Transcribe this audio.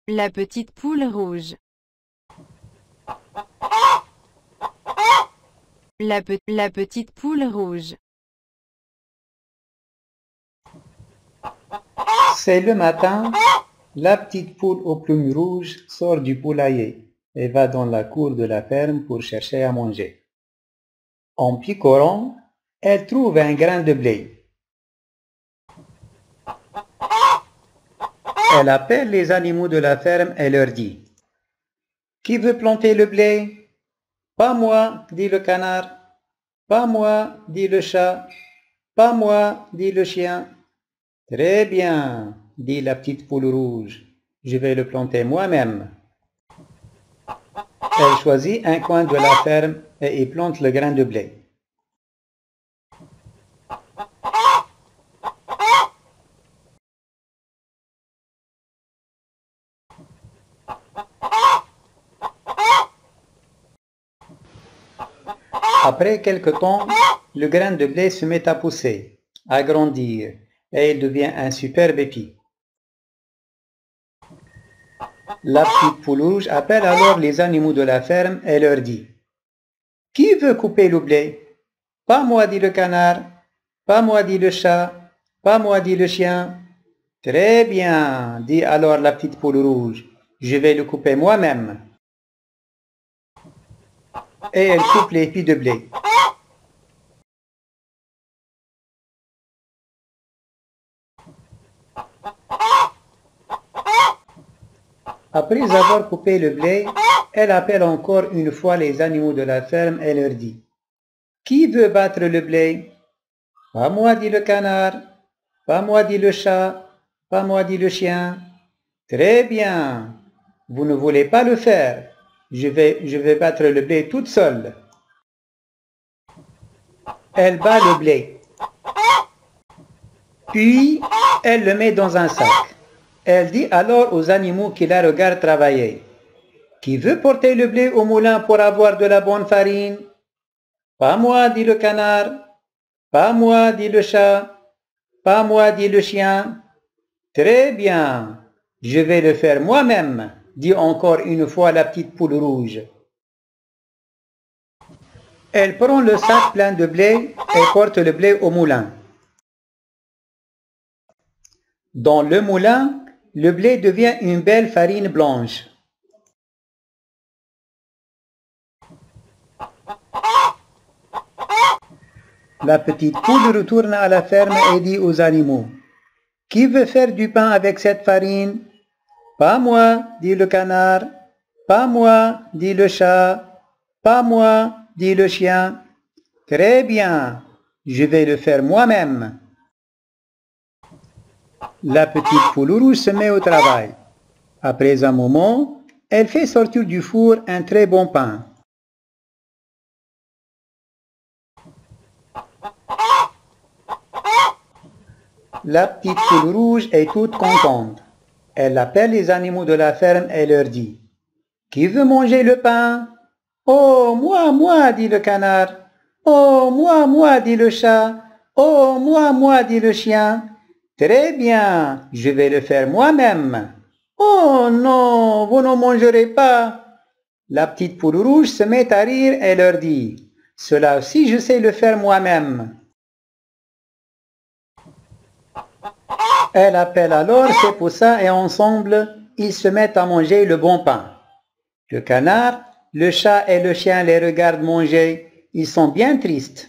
La petite poule rouge. La petite poule rouge. C'est le matin, la petite poule aux plumes rouges sort du poulailler et va dans la cour de la ferme pour chercher à manger. En picorant, elle trouve un grain de blé. Elle appelle les animaux de la ferme et leur dit « Qui veut planter le blé ?»« Pas moi, dit le canard. »« Pas moi, dit le chat. »« Pas moi, dit le chien. »« Très bien, dit la petite poule rouge. Je vais le planter moi-même. » Elle choisit un coin de la ferme et y plante le grain de blé. Après quelque temps, le grain de blé se met à pousser, à grandir, et il devient un superbe épi. La petite poule rouge appelle alors les animaux de la ferme et leur dit « Qui veut couper le blé ? »« Pas moi, dit le canard. »« Pas moi, dit le chat. »« Pas moi, dit le chien. »« Très bien, dit alors la petite poule rouge. Je vais le couper moi-même. » Et elle coupe l'épi de blé. Après avoir coupé le blé, elle appelle encore une fois les animaux de la ferme et leur dit « Qui veut battre le blé ? » « Pas moi, dit le canard. »« Pas moi, dit le chat. »« Pas moi, dit le chien. »« Très bien. Vous ne voulez pas le faire. Je vais battre le blé toute seule. » Elle bat le blé. Puis, elle le met dans un sac. Elle dit alors aux animaux qui la regardent travailler « Qui veut porter le blé au moulin pour avoir de la bonne farine ? » « Pas moi, dit le canard. »« Pas moi, dit le chat. »« Pas moi, dit le chien. »« Très bien, je vais le faire moi-même, dit encore une fois la petite poule rouge. Elle prend le sac plein de blé et porte le blé au moulin. Dans le moulin, le blé devient une belle farine blanche. La petite poule retourne à la ferme et dit aux animaux « Qui veut faire du pain avec cette farine ? » « Pas moi, dit le canard. »« Pas moi, dit le chat. »« Pas moi, dit le chien. »« Très bien, je vais le faire moi-même. » La petite poule rouge se met au travail. Après un moment, elle fait sortir du four un très bon pain. La petite poule rouge est toute contente. Elle appelle les animaux de la ferme et leur dit « Qui veut manger le pain ? »« Oh, moi, dit le canard. »« Oh, moi, dit le chat. »« Oh, moi, dit le chien. »« Très bien, je vais le faire moi-même. »« Oh non, vous ne mangerez pas. » La petite poule rouge se met à rire et leur dit « Cela aussi, je sais le faire moi-même. » Elle appelle alors ses poussins et ensemble, ils se mettent à manger le bon pain. Le canard, le chat et le chien les regardent manger. Ils sont bien tristes.